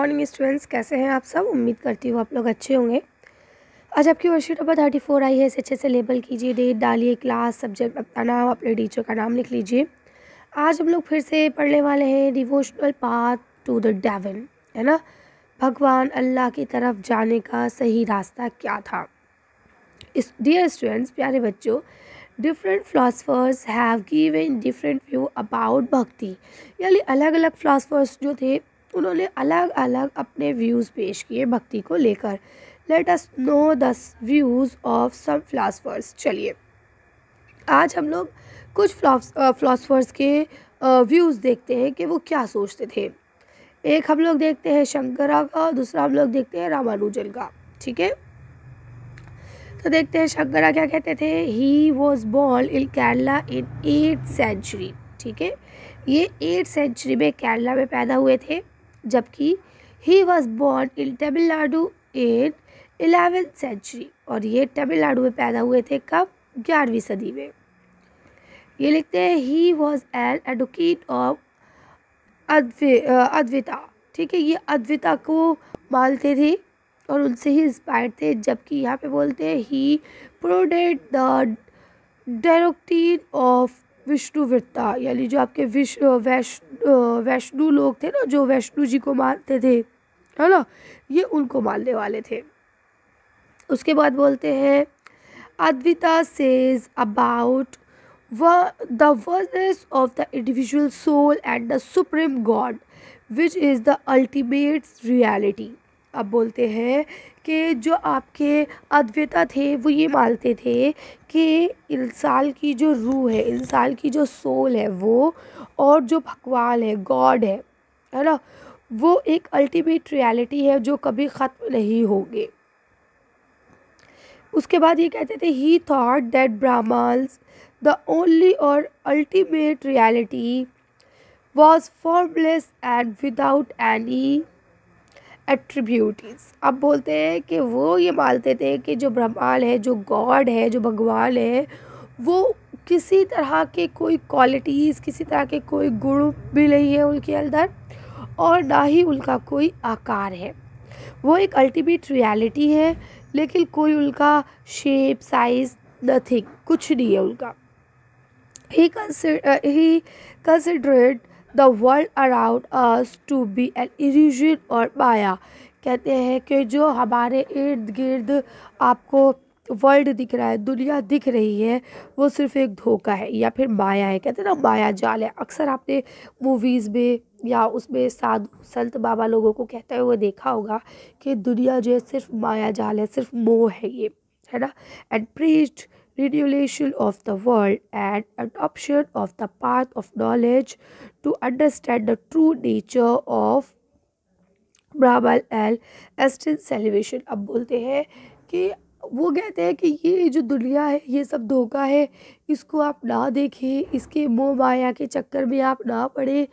Morning students, कैसे हैं आप सब। उम्मीद करती हूँ आप लोग अच्छे होंगे। आज आपकी वर्कशीट नंबर 34 आई है। इसे अच्छे से लेबल कीजिए, डेट डालिए, क्लास, सब्जेक्ट, अपना नाम, अपने टीचर का नाम लिख लीजिए। आज हम लोग फिर से पढ़ने वाले हैं devotional path to the devil, है ना। भगवान अल्लाह की तरफ जाने का सही रास्ता क्या था। इस डियर स्टूडेंट्स, प्यारे बच्चों, different philosophers have given different view about भक्ति। यानी अलग अलग फिलासफर्स जो थे उन्होंने अलग अलग अपने व्यूज़ पेश किए भक्ति को लेकर। Let us know the views of some philosophers. चलिए आज हम लोग कुछ फिलासफर्स के व्यूज़ देखते हैं कि वो क्या सोचते थे। एक हम लोग देखते हैं शंकरा का, दूसरा हम लोग देखते हैं रामानुजन का। ठीक है, तो देखते हैं शंकरा क्या कहते थे। He was born in Kerala in 8th century. ठीक है, ये 8th सेंचुरी में केरला में पैदा हुए थे, जबकि he was born in Tamil Nadu in 11th century, और ये तमिलनाडु में पैदा हुए थे कब, 11वीं सदी में। ये लिखते हैं he was an advocate of Advaita. ठीक है, ये अद्वैता को मानते थे और उनसे ही इंस्पायर्ड थे। जबकि यहाँ पे बोलते हैं ही प्रोडेड द डायरेक्टिन ऑफ विष्णुवृत्ता, यानी जो आपके वैष्णु लोग थे ना, जो वैष्णु जी को मानते थे, है ना, ये उनको मानने वाले थे। उसके बाद बोलते हैं Advaita says about the oneness of the individual soul and the supreme God which is the ultimate reality। अब बोलते हैं कि जो आपके अद्वैता थे वो ये मानते थे कि इंसान की जो रूह है, इंसान की जो सोल है वो, और जो भगवान है, गॉड है ना, वो एक अल्टीमेट रियलिटी है जो कभी ख़त्म नहीं होंगे। उसके बाद ये कहते थे he thought that Brahmans the only और ultimate reality was formless and without any attributes. अब बोलते हैं कि वो ये मानते थे कि जो ब्रह्मांड है, जो गॉड है, जो भगवान है, वो किसी तरह के कोई क्वालिटीज़, किसी तरह के कोई गुण भी नहीं है उनके अंदर, और ना ही उनका कोई आकार है। वो एक अल्टीमेट रियलिटी है, लेकिन कोई उनका शेप, साइज, नथिंग, कुछ नहीं है उनका। He considered the world around us to be an illusion or माया। कहते हैं कि जो हमारे इर्द गिर्द आपको वर्ल्ड दिख रहा है, दुनिया दिख रही है, वो सिर्फ एक धोखा है या फिर माया है। कहते हैं ना, माया जाल है। अक्सर आपने मूवीज़ में या उसमें साधु संत बाबा लोगों को कहते हुए देखा होगा कि दुनिया जो है सिर्फ माया जाल है, सिर्फ मोह है ये, है ना। And preached renewal of the world and adoption of the path of knowledge to understand the true nature of Brahman and extend salvation। अब बोलते हैं कि वो कहते हैं कि ये जो दुनिया है ये सब धोखा है, इसको आप ना देखें, इसके मोह माया के चक्कर में आप ना पड़े,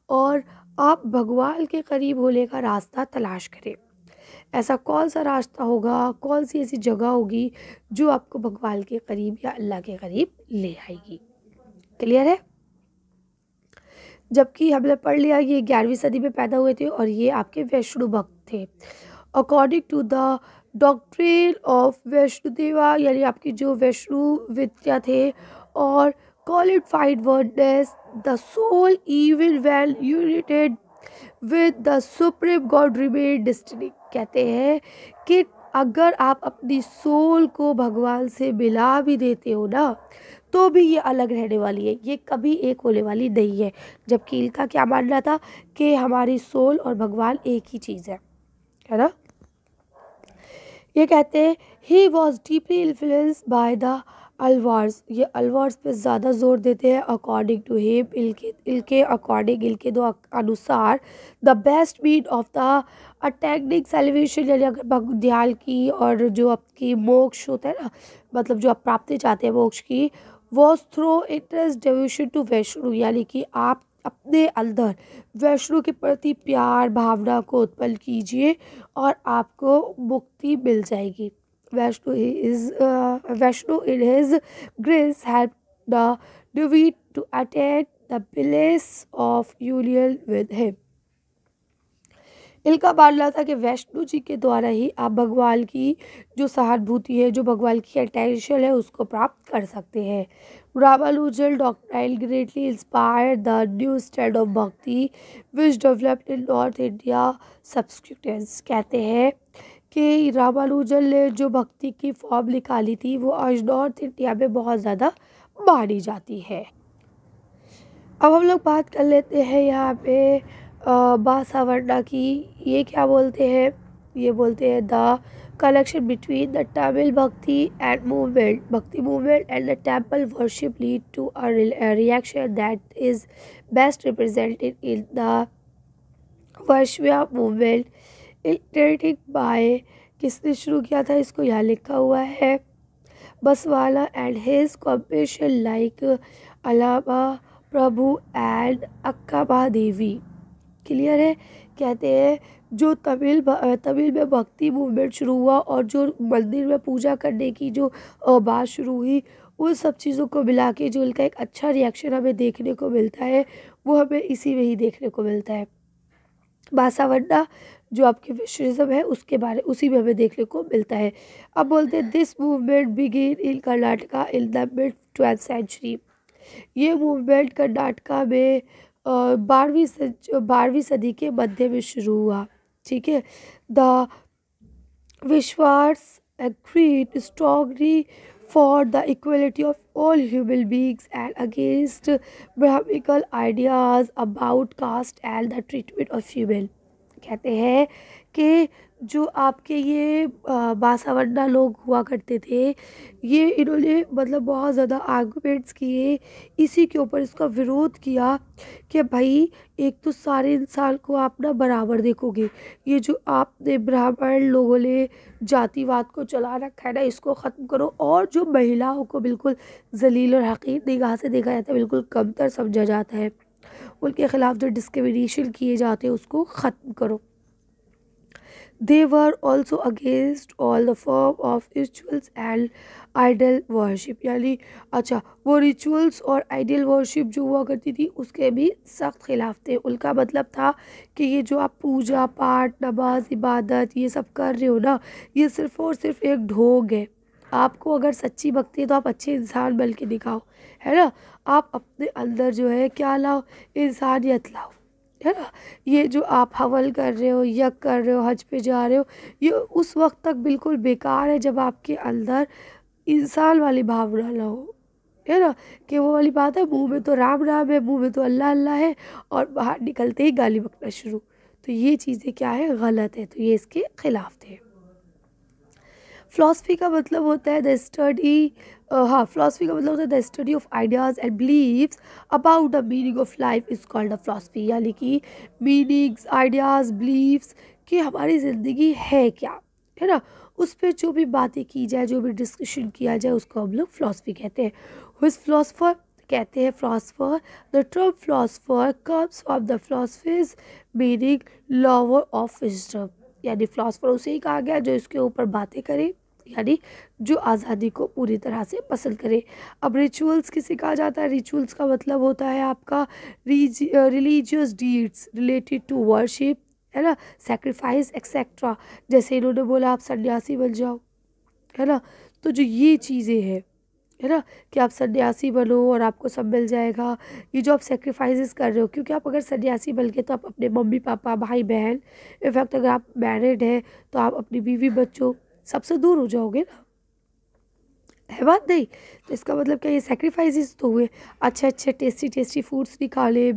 और आप भगवान के करीब होने का रास्ता तलाश करें। ऐसा कौन सा रास्ता होगा, कौन सी ऐसी जगह होगी जो आपको भगवान के करीब या अल्लाह के करीब ले आएगी। क्लियर है। जबकि हमने पढ़ लिया ये 11वीं सदी में पैदा हुए थे और ये आपके वैष्णु भक्त थे। According to the doctrine of वैष्णुदेवा, यानी आपकी जो वैष्णु विद्या थे, और क्वालिफाइड वर्डनेस the soul even well united with the supreme god remain destiny. कहते हैं कि अगर आप अपनी सोल को भगवान से मिला भी देते हो ना, तो भी ये अलग रहने वाली है, ये कभी एक होने वाली नहीं है। जबकि इनका क्या मानना था कि हमारी सोल और भगवान एक ही चीज़ है ना। ये कहते हैं he was deeply influenced by the Alvars. ये अलवार्स पे ज़्यादा जोर देते हैं। अकॉर्डिंग टू हिम, इनके अकॉर्डिंग, इनके दो अनुसार, the best mean of the attacking celebration, यानी अगर ध्यान की और जो आपकी मोक्ष होता है ना, मतलब जो आप प्राप्ति चाहते हैं मोक्ष की, was through interest devotion to Vishnu, यानी कि आप अपने अंदर वैष्णु के प्रति प्यार भावना को उत्पन्न कीजिए और आपको मुक्ति मिल जाएगी। Vishnu in his grace helped the devotee to attain the bliss of union with him। इनका मानना था कि वैष्णो जी के द्वारा ही आप भगवान की जो सहानुभूति है, जो भगवान की अटेंशन है, उसको प्राप्त कर सकते हैं। Ramanujan doctrine greatly inspired the new style of भक्ति विच डेवलप्ड इन नॉर्थ इंडिया सब्सक्यूटेंस। कहते हैं कि रामानुजन ने जो भक्ति की फॉर्म निकाली थी वो आज नॉर्थ इंडिया में बहुत ज़्यादा मानी जाती है। अब हम लोग बात कर लेते हैं यहाँ पे बासावरना की। ये क्या बोलते हैं, ये बोलते हैं the connection between the Tamil bhakti and movement, bhakti movement and the temple worship lead to a reaction that is best represented in the Vaishnava movement iterating by. किसने शुरू किया था इसको, यहाँ लिखा हुआ है बसवाला एंड हिज कॉम्पेशन लाइक अलावा प्रभु एंड अक्का देवी। क्लियर है। कहते हैं जो तमिल में भक्ति मूवमेंट शुरू हुआ और जो मंदिर में पूजा करने की जो बात शुरू हुई, उन सब चीज़ों को मिला के जो उनका एक अच्छा रिएक्शन हमें देखने को मिलता है वो हमें इसी में ही देखने को मिलता है। बासावरना जो आपकी विश्विज्म है उसके बारे उसी में हमें देखने को मिलता है। अब बोलते हैं this movement begin in Karnataka in the mid 12th century. ये मूवमेंट कर्नाटका में 12वीं सदी के मध्य में शुरू हुआ। ठीक है। द विश्वास agreed strongly for the equality of all human beings and against Brahminical ideas about caste and the treatment of women। कहते हैं कि जो आपके ये बासावरना लोग हुआ करते थे, ये इन्होंने मतलब बहुत ज़्यादा आर्गूमेंट्स किए इसी के ऊपर, इसका विरोध किया कि भाई एक तो सारे इंसान को आप ना बराबर देखोगे, ये जो आपने ब्राह्मण लोगों ने जातिवाद को चला रखा है ना, इसको ख़त्म करो, और जो महिलाओं को बिल्कुल जलील और हकीर निगाह से देखा जाता है, बिल्कुल कमतर समझा जाता है, उनके खिलाफ जो डिस्क्रिमिनेशन किए जाते हैं उसको ख़त्म करो। They were also against all the form of rituals and idol worship। यानी अच्छा वो रिचुअल्स और आइडल वर्शिप जो हुआ करती थी उसके भी सख्त खिलाफ थे। उनका मतलब था कि ये जो आप पूजा पाठ नमाज इबादत ये सब कर रहे हो ना, ये सिर्फ़ और सिर्फ एक ढोंग है। आपको अगर सच्ची भक्ति है तो आप अच्छे इंसान बन के दिखाओ, है ना। आप अपने अंदर जो है क्या लाओ, इंसानियत लाओ, है ना। ये जो आप हवल कर रहे हो, यज्ञ कर रहे हो, हज पे जा रहे हो, ये उस वक्त तक बिल्कुल बेकार है जब आपके अंदर इंसान वाली भावना ना हो, है ना। कि वो वाली बात है, मुंह में तो राम राम है, मुंह में तो अल्लाह अल्लाह है, और बाहर निकलते ही गाली बकना शुरू। तो ये चीज़ें क्या है, गलत है, तो ये इसके खिलाफ थे। फ़िलासफ़ी का मतलब होता है द स्टडी, फ़िलासफ़ी का मतलब होता है the study of ideas and beliefs about the meaning of life is called a philosophy. यानी कि मीनिंग्स, आइडियाज़, बिलीव्स कि हमारी ज़िंदगी है क्या, है ना, उस पर जो भी बातें की जाए, जो भी डिस्कशन किया जाए, उसको हम लोग फ़िलासफ़ी कहते हैं। हु इज़ फ़िलासफ़र, कहते हैं philosopher, the term philosopher comes from the philosophies meaning lover of wisdom. यानी फ़िलासफ़र उसे ही कहा गया जो इसके ऊपर बातें करे, यानी जो आज़ादी को पूरी तरह से पसंद करे। अब रिचुअल्स किसे कहा जाता है, रिचुअल्स का मतलब होता है आपका religious deeds related to worship, है ना, सेक्रीफाइस एक्सेट्रा। जैसे इन्होंने बोला आप सन्यासी बन जाओ, है ना, तो जो ये चीज़ें हैं, है ना, कि आप सन्यासी बनो और आपको सब मिल जाएगा, ये जो आप सेक्रीफाइसेस कर रहे हो, क्योंकि आप अगर सन्यासी बन के तो आप अपने मम्मी पापा भाई बहन, इनफैक्ट अगर आप मैरिड हैं तो आप अपनी बीवी बच्चों सबसे दूर हो जाओगे ना, है बात नहीं। तो इसका मतलब क्या, ये सेक्रीफाइसेस तो हुए। अच्छे अच्छे टेस्टी टेस्टी फूड्स नहीं खा ले,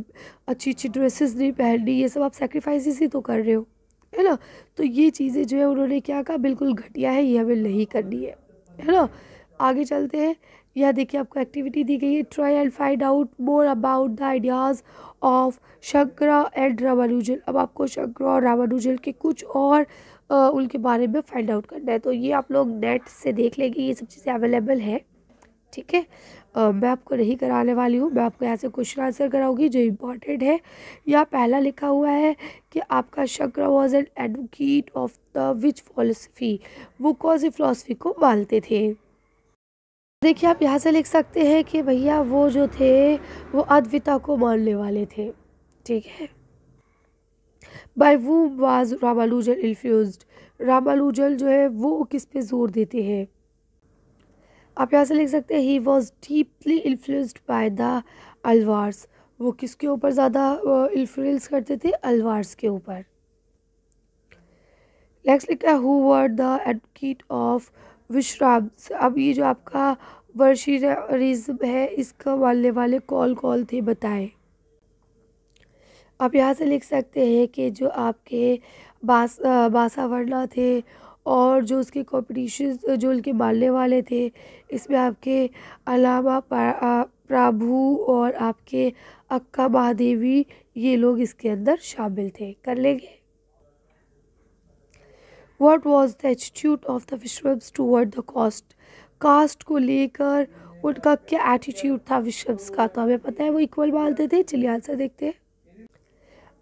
अच्छी अच्छी ड्रेसेस नहीं पहननी, ये सब आप सेक्रीफाइसेस ही तो कर रहे हो, है ना। तो ये चीज़ें जो है उन्होंने क्या कहा, बिल्कुल घटिया है, ये हमें नहीं करनी है ना। आगे चलते हैं। यह देखिए आपको एक्टिविटी दी गई है, try and find out more about the ideas of Shankara and Ramanujan. अब आपको शंकरा और रामानुजन के कुछ और उनके बारे में फाइंड आउट करना है, तो ये आप लोग नेट से देख लेंगे, ये सब चीज़ें अवेलेबल है। ठीक है। मैं आपको नहीं कराने वाली हूँ, मैं आपको ऐसे क्वेश्चन आंसर कराऊंगी जो इम्पॉर्टेंट है। यहाँ पहला लिखा हुआ है कि आपका Shankara was an advocate of the which philosophy, वो कौन सी फिलोसफी को मानते थे। देखिए आप यहाँ से लिख सकते हैं कि भैया वो जो थे वो अद्विता को मानने वाले थे। ठीक है। By whom was Ramanujan influenced, Ramanujan जो है वो किस पे जोर देते हैं। आप यहाँ से लिख सकते हैं he was deeply influenced by the Alvars, वो किसके ऊपर ज़्यादा इन्फ्लुएंस करते थे, अलवार्स के ऊपर। नेक्स्ट लिखा है who were the advocate of विश्राम, अब ये जो आपका वर्षिरिज्म है इसका मानने वाले कौन थे बताएं। आप यहाँ से लिख सकते हैं कि जो आपके बासावर्णा थे और जो उसके कॉम्पिटिशन जो उनके मानने वाले थे, इसमें आपके अलावा प्रभु और आपके अक्का महादेवी, ये लोग इसके अंदर शामिल थे। कर लेंगे। What was the attitude of the विश्वम्स टूवर्ड द कास्ट, कास्ट को लेकर उनका क्या एटीट्यूड था विश्वम्स का, तो हमें पता है वो इक्वल मानते थे। चलिए आंसर देखते हैं।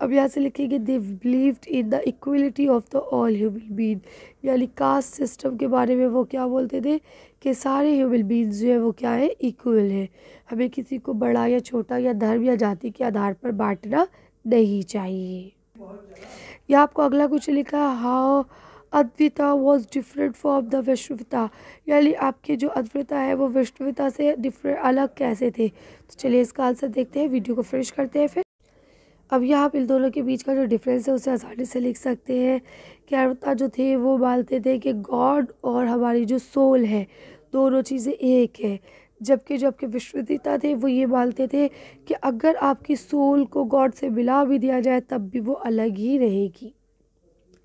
अब यहाँ से लिखेंगे they believed in the equality of the all human being, यानी कास्ट सिस्टम के बारे में वो क्या बोलते थे कि सारे ह्यूमन बीइंग्स जो है वो क्या है, इक्वल है। हमें किसी को बड़ा या छोटा या धर्म या जाति के आधार पर बांटना नहीं चाहिए। या आपको अगला कुछ लिखा how Advaita was different from the वैष्णविता, यानी आपके जो अद्विता है वो वैष्णविता से डिफरेंट अलग कैसे थे। तो चलिए इसका आंसर देखते हैं, वीडियो को फिनिश करते हैं फिर। अब यहाँ आप इन दोनों के बीच का जो डिफरेंस है उसे आसानी से लिख सकते हैं कि अद्विता जो थे वो मानते थे कि गॉड और हमारी जो सोल है दोनों चीज़ें एक है, जबकि जो आपके विश्वविता थे वो ये मानते थे कि अगर आपकी सोल को गॉड से मिला भी दिया जाए तब भी वो अलग ही रहेगी।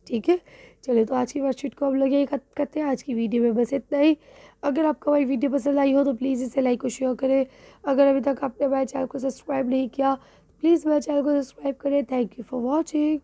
ठीक है, चलिए तो आज की वर्कशीट को हम लोग यही खत्म करते हैं। आज की वीडियो में बस इतना ही। अगर आपको हमारी वीडियो पसंद आई हो तो प्लीज़ इसे लाइक और शेयर करें। अगर अभी तक आपने हमारे चैनल को सब्सक्राइब नहीं किया प्लीज़ मेरे चैनल को सब्सक्राइब करें। Thank you for watching.